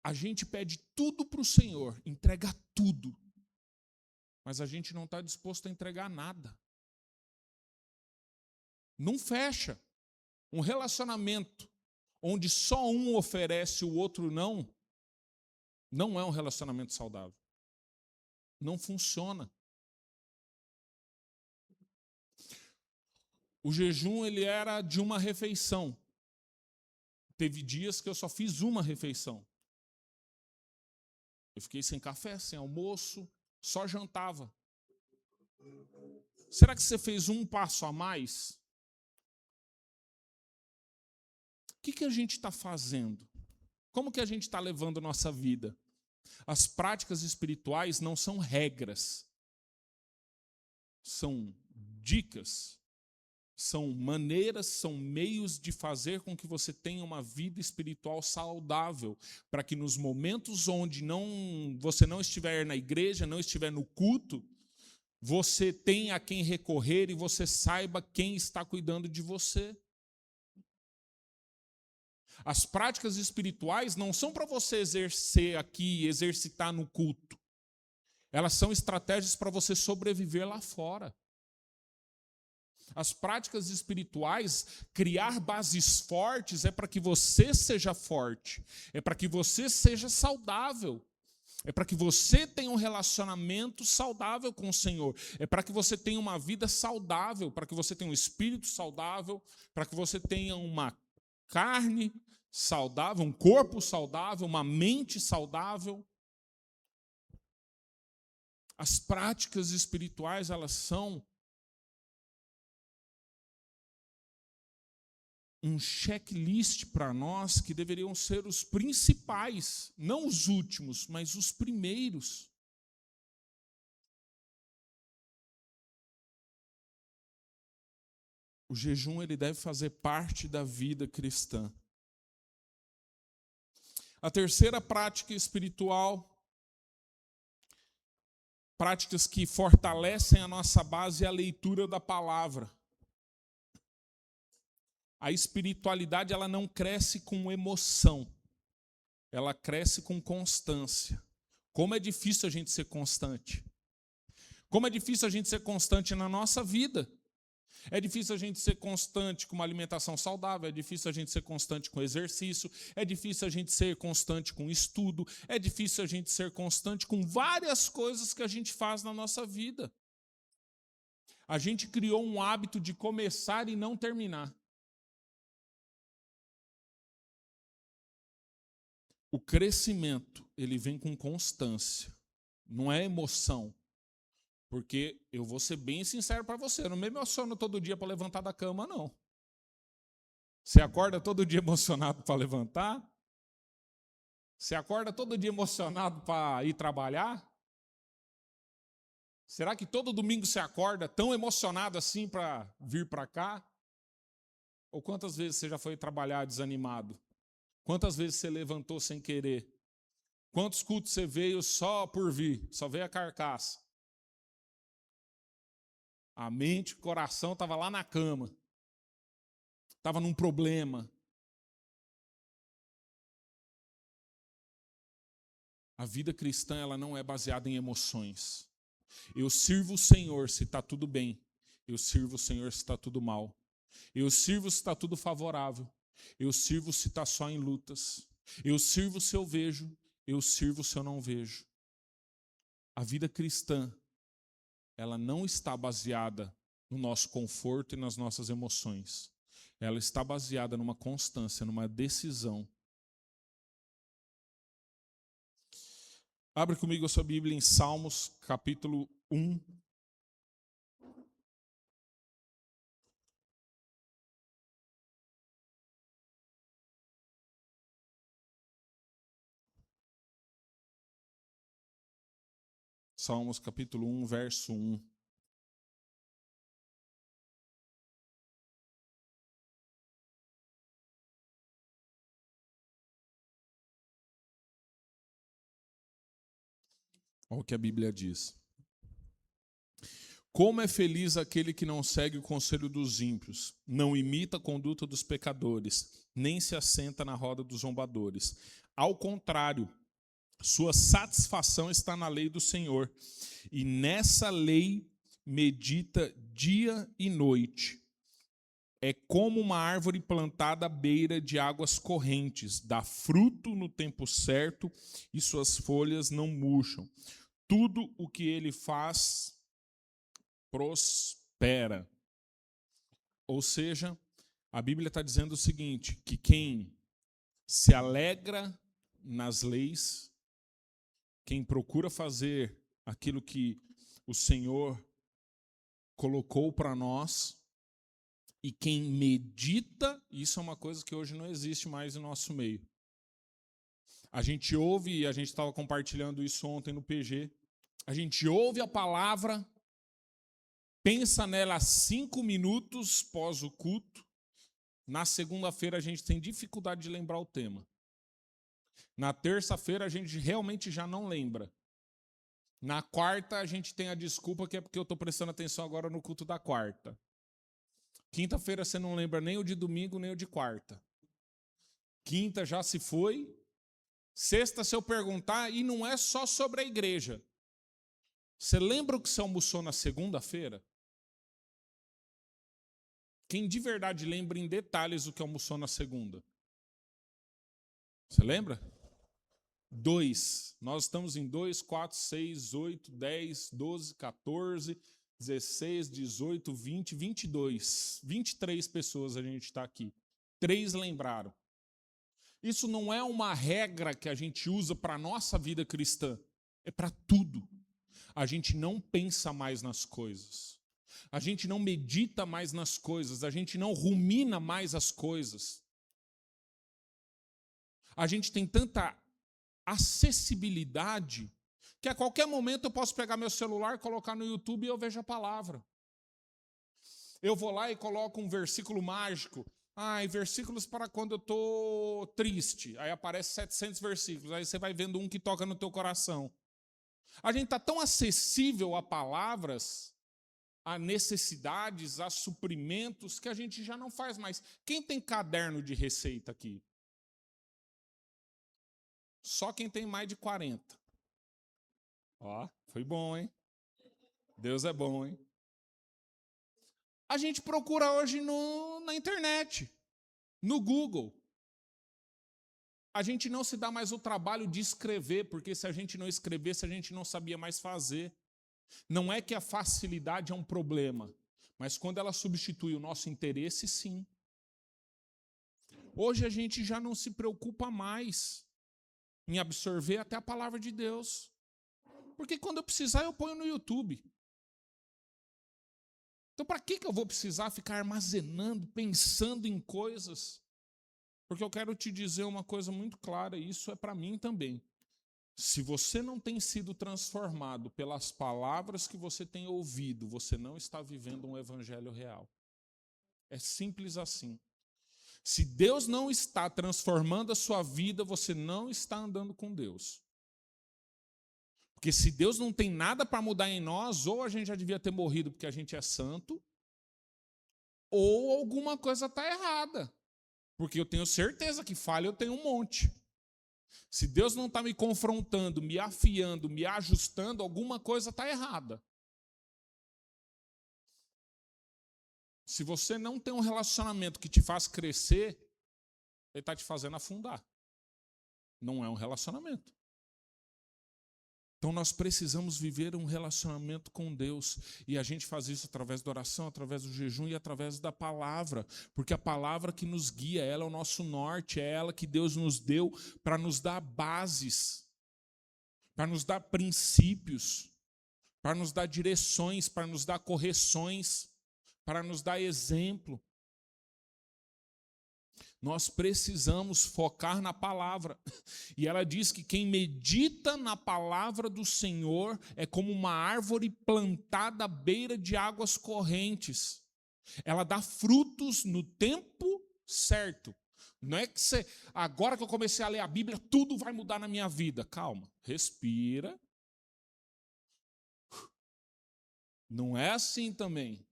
A gente pede tudo para o Senhor, entrega tudo, mas a gente não está disposto a entregar nada. Não fecha. Um relacionamento onde só um oferece e o outro não é um relacionamento saudável. Não funciona. O jejum ele era de uma refeição. Teve dias que eu só fiz uma refeição. Eu fiquei sem café, sem almoço, só jantava. Será que você fez um passo a mais? O que a gente está fazendo? Como que a gente está levando nossa vida? As práticas espirituais não são regras. São dicas. São maneiras, são meios de fazer com que você tenha uma vida espiritual saudável, para que nos momentos onde você não estiver na igreja, não estiver no culto, você tenha a quem recorrer e você saiba quem está cuidando de você. As práticas espirituais não são para você exercer aqui, exercitar no culto. Elas são estratégias para você sobreviver lá fora. As práticas espirituais, criar bases fortes é para que você seja forte, é para que você seja saudável, é para que você tenha um relacionamento saudável com o Senhor, é para que você tenha uma vida saudável, para que você tenha um espírito saudável, para que você tenha uma carne saudável, um corpo saudável, uma mente saudável. As práticas espirituais, elas são um checklist para nós que deveriam ser os principais, não os últimos, mas os primeiros. O jejum ele deve fazer parte da vida cristã. A terceira prática espiritual, práticas que fortalecem a nossa base, é a leitura da palavra. A espiritualidade ela não cresce com emoção, ela cresce com constância. Como é difícil a gente ser constante. Como é difícil a gente ser constante na nossa vida. É difícil a gente ser constante com uma alimentação saudável, é difícil a gente ser constante com exercício, é difícil a gente ser constante com estudo, é difícil a gente ser constante com várias coisas que a gente faz na nossa vida. A gente criou um hábito de começar e não terminar. O crescimento, ele vem com constância, não é emoção. Porque eu vou ser bem sincero para você, eu não me emociono todo dia para levantar da cama, não. Você acorda todo dia emocionado para levantar? Você acorda todo dia emocionado para ir trabalhar? Será que todo domingo você acorda tão emocionado assim para vir para cá? Ou quantas vezes você já foi trabalhar desanimado? Quantas vezes você levantou sem querer? Quantos cultos você veio só por vir? Só veio a carcaça. A mente, o coração estava lá na cama. Estava num problema. A vida cristã, ela não é baseada em emoções. Eu sirvo o Senhor se está tudo bem. Eu sirvo o Senhor se está tudo mal. Eu sirvo se está tudo favorável. Eu sirvo se está só em lutas. Eu sirvo se eu vejo. Eu sirvo se eu não vejo. A vida cristã, ela não está baseada no nosso conforto e nas nossas emoções. Ela está baseada numa constância, numa decisão. Abre comigo a sua Bíblia em Salmos, capítulo 1. Salmos, capítulo 1, verso 1. Olha o que a Bíblia diz. Como é feliz aquele que não segue o conselho dos ímpios, não imita a conduta dos pecadores, nem se assenta na roda dos zombadores. Ao contrário, sua satisfação está na lei do Senhor, e nessa lei medita dia e noite. É como uma árvore plantada à beira de águas correntes, dá fruto no tempo certo e suas folhas não murcham. Tudo o que ele faz prospera. Ou seja, a Bíblia está dizendo o seguinte, que quem se alegra nas leis, quem procura fazer aquilo que o Senhor colocou para nós, e quem medita, isso é uma coisa que hoje não existe mais no nosso meio. A gente ouve, e a gente estava compartilhando isso ontem no PG, a gente ouve a palavra, pensa nela 5 minutos pós o culto, na segunda-feira a gente tem dificuldade de lembrar o tema. Na terça-feira a gente realmente já não lembra. Na quarta a gente tem a desculpa que é porque eu estou prestando atenção agora no culto da quarta. Quinta-feira você não lembra nem o de domingo, nem o de quarta. Quinta já se foi. Sexta, se eu perguntar, e não é só sobre a igreja. Você lembra o que você almoçou na segunda-feira? Quem de verdade lembra em detalhes o que almoçou na segunda? Você lembra? 2. Nós estamos em 2, 4, 6, 8, 10, 12, 14, 16, 18, 20, 22. 23 pessoas a gente está aqui. 3 lembraram. Isso não é uma regra que a gente usa para a nossa vida cristã. É para tudo. A gente não pensa mais nas coisas. A gente não medita mais nas coisas. A gente não rumina mais as coisas. A gente tem tanta acessibilidade que a qualquer momento eu posso pegar meu celular, colocar no YouTube e eu vejo a palavra. Eu vou lá e coloco um versículo mágico. Versículos para quando eu estou triste. Aí aparece 700 versículos. Aí você vai vendo um que toca no teu coração. A gente está tão acessível a palavras, a necessidades, a suprimentos, que a gente já não faz mais. Quem tem caderno de receita aqui? Só quem tem mais de 40. Ó, foi bom, hein? Deus é bom, hein? A gente procura hoje na internet, no Google. A gente não se dá mais o trabalho de escrever, porque se a gente não escrevesse, a gente não sabia mais fazer. Não é que a facilidade é um problema. Mas quando ela substitui o nosso interesse, sim. Hoje a gente já não se preocupa mais em absorver até a palavra de Deus. Porque quando eu precisar, eu ponho no YouTube. Então, para que eu vou precisar ficar armazenando, pensando em coisas? Porque eu quero te dizer uma coisa muito clara, e isso é para mim também. Se você não tem sido transformado pelas palavras que você tem ouvido, você não está vivendo um evangelho real. É simples assim. Se Deus não está transformando a sua vida, você não está andando com Deus. Porque se Deus não tem nada para mudar em nós, ou a gente já devia ter morrido porque a gente é santo, ou alguma coisa está errada. Porque eu tenho certeza que falha eu tenho um monte. Se Deus não está me confrontando, me afiando, me ajustando, alguma coisa está errada. Se você não tem um relacionamento que te faz crescer, ele está te fazendo afundar. Não é um relacionamento. Então nós precisamos viver um relacionamento com Deus. E a gente faz isso através da oração, através do jejum e através da palavra. Porque a palavra que nos guia, ela é o nosso norte, é ela que Deus nos deu para nos dar bases, para nos dar princípios, para nos dar direções, para nos dar correções, para nos dar exemplo. Nós precisamos focar na palavra. E ela diz que quem medita na palavra do Senhor é como uma árvore plantada à beira de águas correntes. Ela dá frutos no tempo certo. Não é que você, agora que eu comecei a ler a Bíblia, tudo vai mudar na minha vida. Calma, respira. Não é assim também.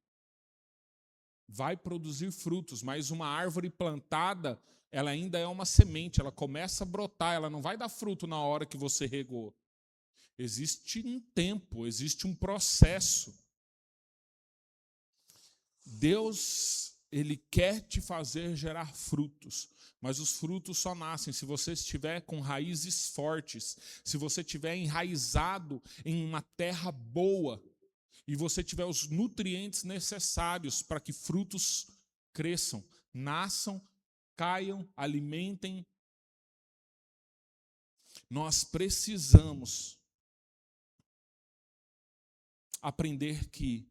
Vai produzir frutos, mas uma árvore plantada, ela ainda é uma semente, ela começa a brotar, ela não vai dar fruto na hora que você regou. Existe um tempo, existe um processo. Deus, Ele quer te fazer gerar frutos, mas os frutos só nascem se você estiver com raízes fortes, se você estiver enraizado em uma terra boa, e você tiver os nutrientes necessários para que frutos cresçam, nasçam, caiam, alimentem. Nós precisamos aprender que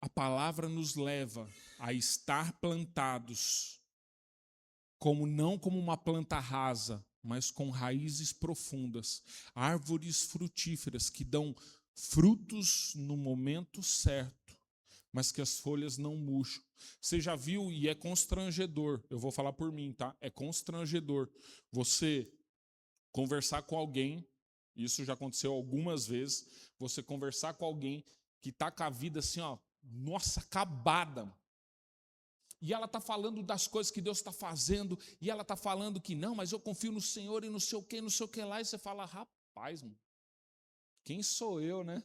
a palavra nos leva a estar plantados, não como uma planta rasa, mas com raízes profundas, árvores frutíferas que dão frutos no momento certo, mas que as folhas não murcham. Você já viu, e é constrangedor, eu vou falar por mim, tá? É constrangedor você conversar com alguém, isso já aconteceu algumas vezes, você conversar com alguém que está com a vida assim, ó, nossa, acabada. E ela está falando das coisas que Deus está fazendo, e ela está falando que não, mas eu confio no Senhor e não sei o que lá, e você fala, rapaz, mano, quem sou eu, né?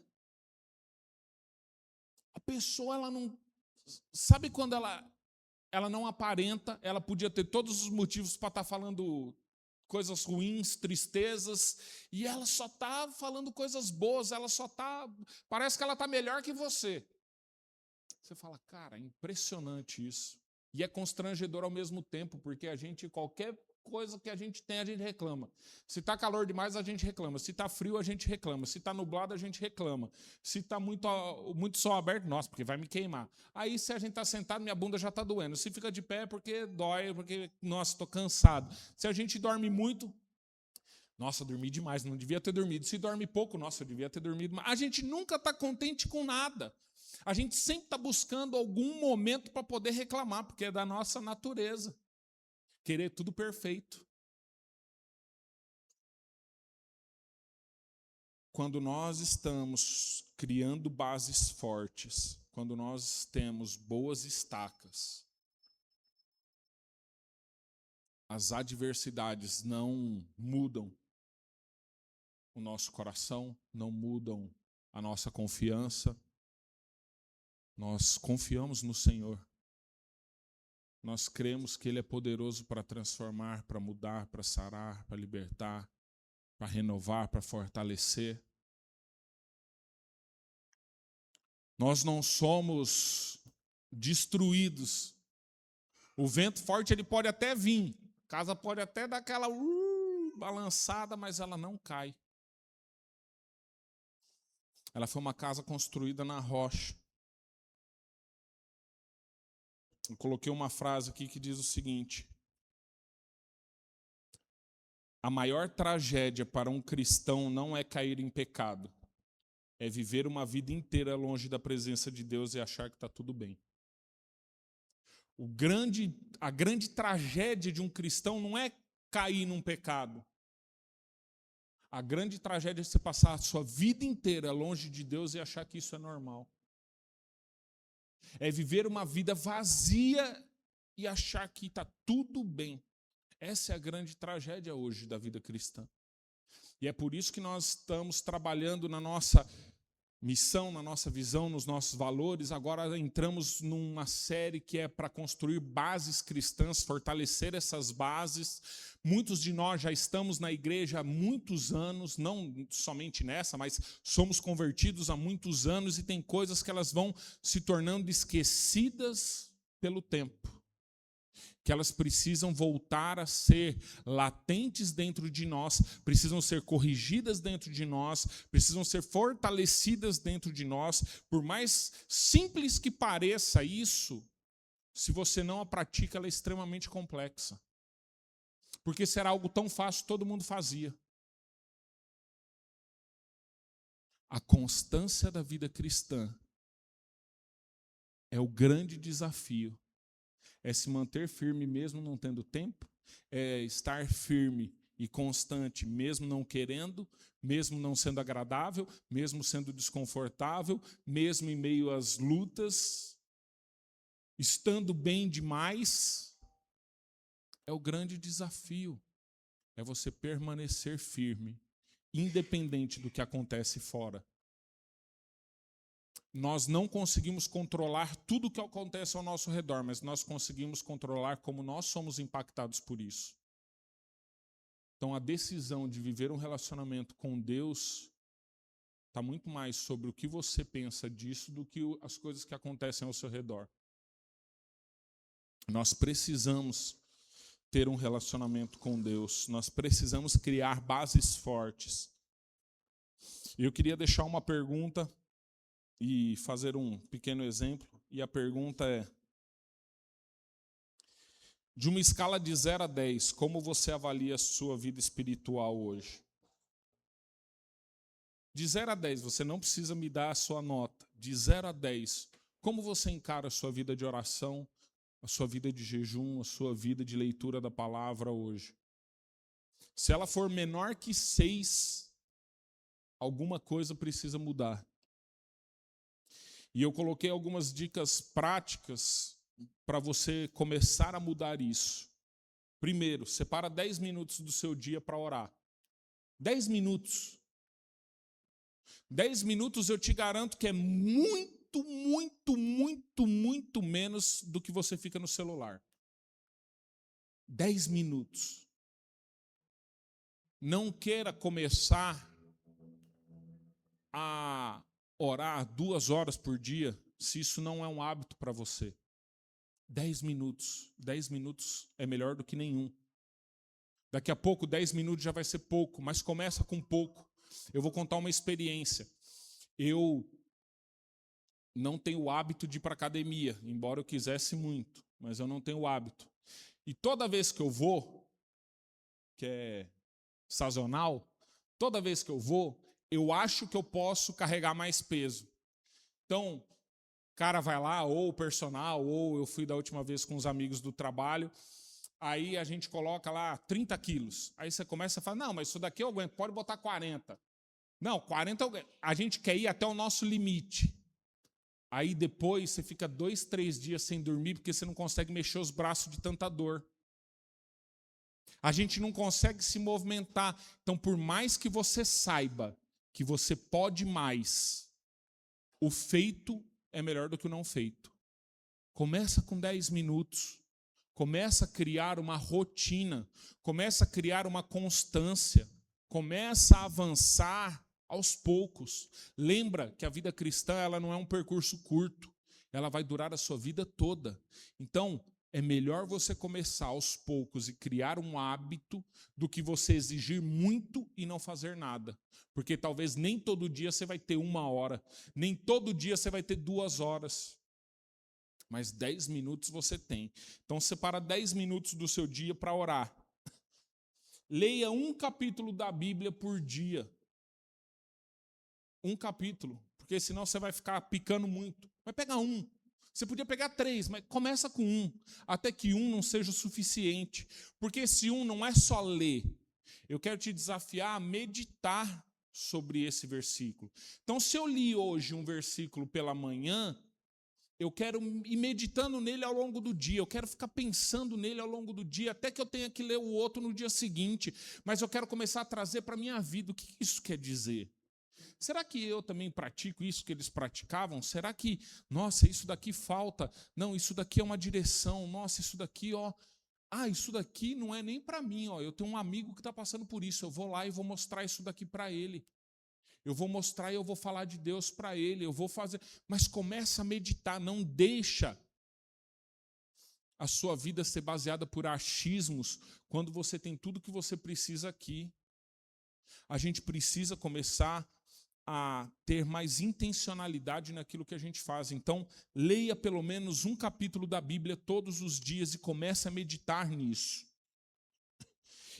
A pessoa, ela não... Sabe quando ela não aparenta, ela podia ter todos os motivos para estar falando coisas ruins, tristezas, e ela só está falando coisas boas, ela só está... Parece que ela está melhor que você. Você fala, cara, é impressionante isso. E é constrangedor ao mesmo tempo, porque a gente, qualquer coisa que a gente tem, a gente reclama. Se está calor demais, a gente reclama. Se está frio, a gente reclama. Se está nublado, a gente reclama. Se está muito sol aberto, nossa, porque vai me queimar. Aí, se a gente está sentado, minha bunda já está doendo. Se fica de pé, é porque dói, porque, nossa, estou cansado. Se a gente dorme muito, nossa, dormi demais, não devia ter dormido. Se dorme pouco, nossa, eu devia ter dormido mais. A gente nunca está contente com nada. A gente sempre está buscando algum momento para poder reclamar, porque é da nossa natureza. Querer tudo perfeito. Quando nós estamos criando bases fortes, quando nós temos boas estacas, as adversidades não mudam o nosso coração, não mudam a nossa confiança. Nós confiamos no Senhor. Nós cremos que Ele é poderoso para transformar, para mudar, para sarar, para libertar, para renovar, para fortalecer. Nós não somos destruídos. O vento forte ele pode até vir, a casa pode até dar aquela balançada, mas ela não cai. Ela foi uma casa construída na rocha. Eu coloquei uma frase aqui que diz o seguinte: a maior tragédia para um cristão não é cair em pecado, é viver uma vida inteira longe da presença de Deus e achar que está tudo bem. A grande tragédia de um cristão não é cair num pecado. A grande tragédia é você passar a sua vida inteira longe de Deus e achar que isso é normal. É viver uma vida vazia e achar que está tudo bem. Essa é a grande tragédia hoje da vida cristã. E é por isso que nós estamos trabalhando na nossa missão, na nossa visão, nos nossos valores. Agora entramos numa série que é para construir bases cristãs, fortalecer essas bases. Muitos de nós já estamos na igreja há muitos anos, não somente nessa, mas somos convertidos há muitos anos e tem coisas que elas vão se tornando esquecidas pelo tempo, que elas precisam voltar a ser latentes dentro de nós, precisam ser corrigidas dentro de nós, precisam ser fortalecidas dentro de nós. Por mais simples que pareça isso, se você não a pratica, ela é extremamente complexa. Porque se era algo tão fácil, todo mundo fazia. A constância da vida cristã é o grande desafio. É se manter firme mesmo não tendo tempo, é estar firme e constante mesmo não querendo, mesmo não sendo agradável, mesmo sendo desconfortável, mesmo em meio às lutas, estando bem demais. É o grande desafio, é você permanecer firme, independente do que acontece fora. Nós não conseguimos controlar tudo o que acontece ao nosso redor, mas nós conseguimos controlar como nós somos impactados por isso. Então, a decisão de viver um relacionamento com Deus está muito mais sobre o que você pensa disso do que as coisas que acontecem ao seu redor. Nós precisamos ter um relacionamento com Deus, nós precisamos criar bases fortes. Eu queria deixar uma pergunta e fazer um pequeno exemplo, e a pergunta é: de uma escala de 0 a 10, como você avalia a sua vida espiritual hoje? De 0 a 10, você não precisa me dar a sua nota. De 0 a 10, como você encara a sua vida de oração, a sua vida de jejum, a sua vida de leitura da palavra hoje? Se ela for menor que 6, alguma coisa precisa mudar. E eu coloquei algumas dicas práticas para você começar a mudar isso. Primeiro, separa 10 minutos do seu dia para orar. 10 minutos. 10 minutos eu te garanto que é muito, muito, muito, muito menos do que você fica no celular. 10 minutos. Não queira começar a orar 2 horas por dia, se isso não é um hábito para você. 10 minutos. 10 minutos é melhor do que nenhum. Daqui a pouco, 10 minutos já vai ser pouco, mas começa com pouco. Eu vou contar uma experiência. Eu não tenho o hábito de ir para a academia, embora eu quisesse muito, mas eu não tenho o hábito. E toda vez que eu vou, que é sazonal, toda vez que eu vou, eu acho que eu posso carregar mais peso. Então, o cara vai lá, ou o personal, ou eu fui da última vez com os amigos do trabalho, aí a gente coloca lá 30 quilos. Aí você começa a falar, não, mas isso daqui eu aguento, pode botar 40. Não, 40 eu aguento. A gente quer ir até o nosso limite. Aí depois você fica 2, 3 dias sem dormir, porque você não consegue mexer os braços de tanta dor. A gente não consegue se movimentar. Então, por mais que você saiba que você pode mais, o feito é melhor do que o não feito. Começa com 10 minutos. Começa a criar uma rotina. Começa a criar uma constância. Começa a avançar aos poucos. Lembra que a vida cristã ela não é um percurso curto. ela vai durar a sua vida toda. Então, é melhor você começar aos poucos e criar um hábito do que você exigir muito e não fazer nada. Porque talvez nem todo dia você vai ter 1 hora, nem todo dia você vai ter 2 horas. Mas 10 minutos você tem. Então, separa 10 minutos do seu dia para orar. Leia um capítulo da Bíblia por dia. Um capítulo. Porque senão você vai ficar picando muito. Vai pegar um. Você podia pegar 3, mas começa com 1. Até que 1 não seja o suficiente. Porque esse 1 não é só ler. Eu quero te desafiar a meditar sobre esse versículo. Então, se eu li hoje um versículo pela manhã, eu quero ir meditando nele ao longo do dia, eu quero ficar pensando nele ao longo do dia, até que eu tenha que ler o outro no dia seguinte, mas eu quero começar a trazer para a minha vida o que isso quer dizer. Será que eu também pratico isso que eles praticavam? Será que, nossa, isso daqui falta? Não, isso daqui é uma direção. Nossa, isso daqui, ó. Ah, isso daqui não é nem para mim, ó. Eu tenho um amigo que está passando por isso, eu vou lá e vou mostrar isso daqui para ele. Eu vou mostrar e eu vou falar de Deus para ele, eu vou fazer, mas começa a meditar, não deixa a sua vida ser baseada por achismos, quando você tem tudo que você precisa aqui. A gente precisa começar a ter mais intencionalidade naquilo que a gente faz. Então, leia pelo menos um capítulo da Bíblia todos os dias e comece a meditar nisso.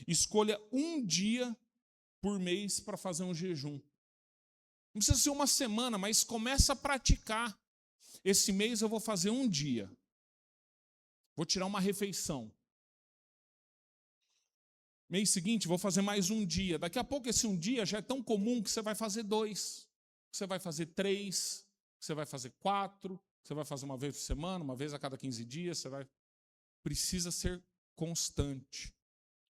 Escolha um dia por mês para fazer um jejum. Não precisa ser uma semana, mas começa a praticar. Esse mês eu vou fazer um dia. Vou tirar uma refeição. Mês seguinte, vou fazer mais um dia. Daqui a pouco esse um dia já é tão comum que você vai fazer 2. Você vai fazer 3. Você vai fazer 4. Você vai fazer uma vez por semana, uma vez a cada 15 dias. Você vai... Precisa ser constante.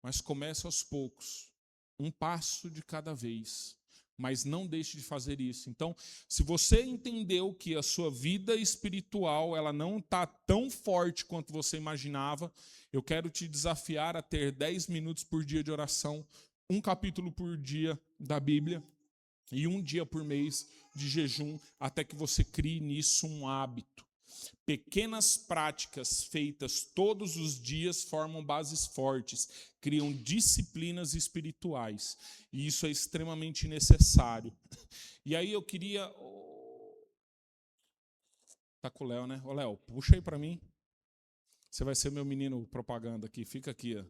Mas comece aos poucos. Um passo de cada vez. Mas não deixe de fazer isso. Então, se você entendeu que a sua vida espiritual ela não está tão forte quanto você imaginava, eu quero te desafiar a ter 10 minutos por dia de oração, um capítulo por dia da Bíblia e um dia por mês de jejum, até que você crie nisso um hábito. Pequenas práticas feitas todos os dias formam bases fortes, criam disciplinas espirituais. E isso é extremamente necessário. E aí eu queria... Tá com o Léo, né? Ô, Léo, puxa aí para mim. Você vai ser meu menino propaganda aqui. Fica aqui, ó.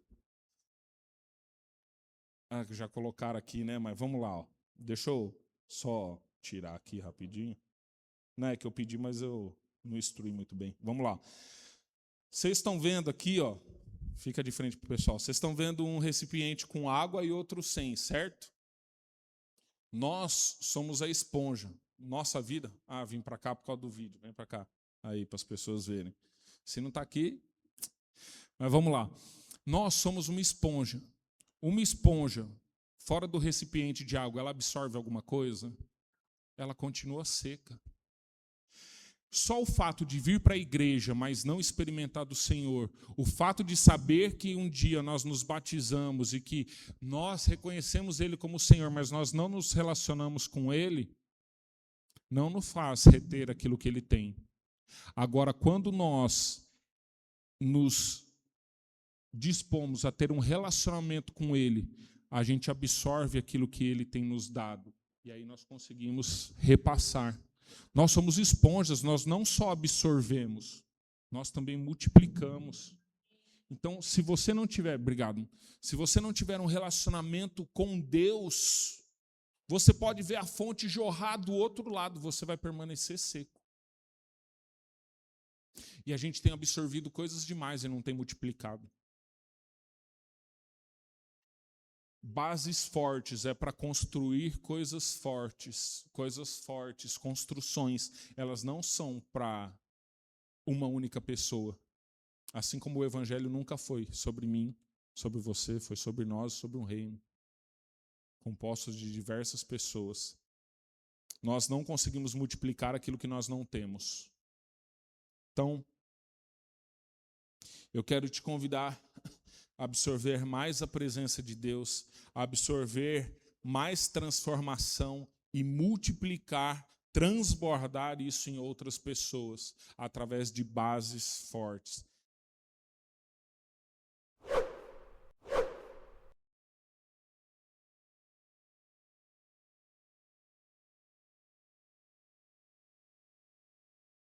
Ah, já colocaram aqui, né? Mas vamos lá, ó. Deixa eu só tirar aqui rapidinho. Não é que eu pedi, mas eu não instruí muito bem. Vamos lá. Vocês estão vendo aqui, ó. Fica de frente para o pessoal. Vocês estão vendo um recipiente com água e outro sem, certo? Nós somos a esponja. Nossa vida... Ah, vim para cá por causa do vídeo. Vem para cá. Aí, para as pessoas verem. Se não está aqui... Mas vamos lá. Nós somos uma esponja. Uma esponja, fora do recipiente de água, ela absorve alguma coisa? Ela continua seca. Só o fato de vir para a igreja, mas não experimentar do Senhor, o fato de saber que um dia nós nos batizamos e que nós reconhecemos Ele como Senhor, mas nós não nos relacionamos com Ele, não nos faz reter aquilo que Ele tem. Agora, quando nós nos dispomos a ter um relacionamento com Ele, a gente absorve aquilo que Ele tem nos dado. E aí nós conseguimos repassar. Nós somos esponjas, nós não só absorvemos, nós também multiplicamos. Então, se você não tiver, obrigado, se você não tiver um relacionamento com Deus, você pode ver a fonte jorrar do outro lado, você vai permanecer seco. E a gente tem absorvido coisas demais e não tem multiplicado. Bases fortes é para construir coisas fortes, construções. Elas não são para uma única pessoa. Assim como o evangelho nunca foi sobre mim, sobre você, foi sobre nós, sobre um reino, composto de diversas pessoas. Nós não conseguimos multiplicar aquilo que nós não temos. Então, eu quero te convidar a absorver mais a presença de Deus, a absorver mais transformação e multiplicar transbordar isso em outras pessoas através de bases fortes.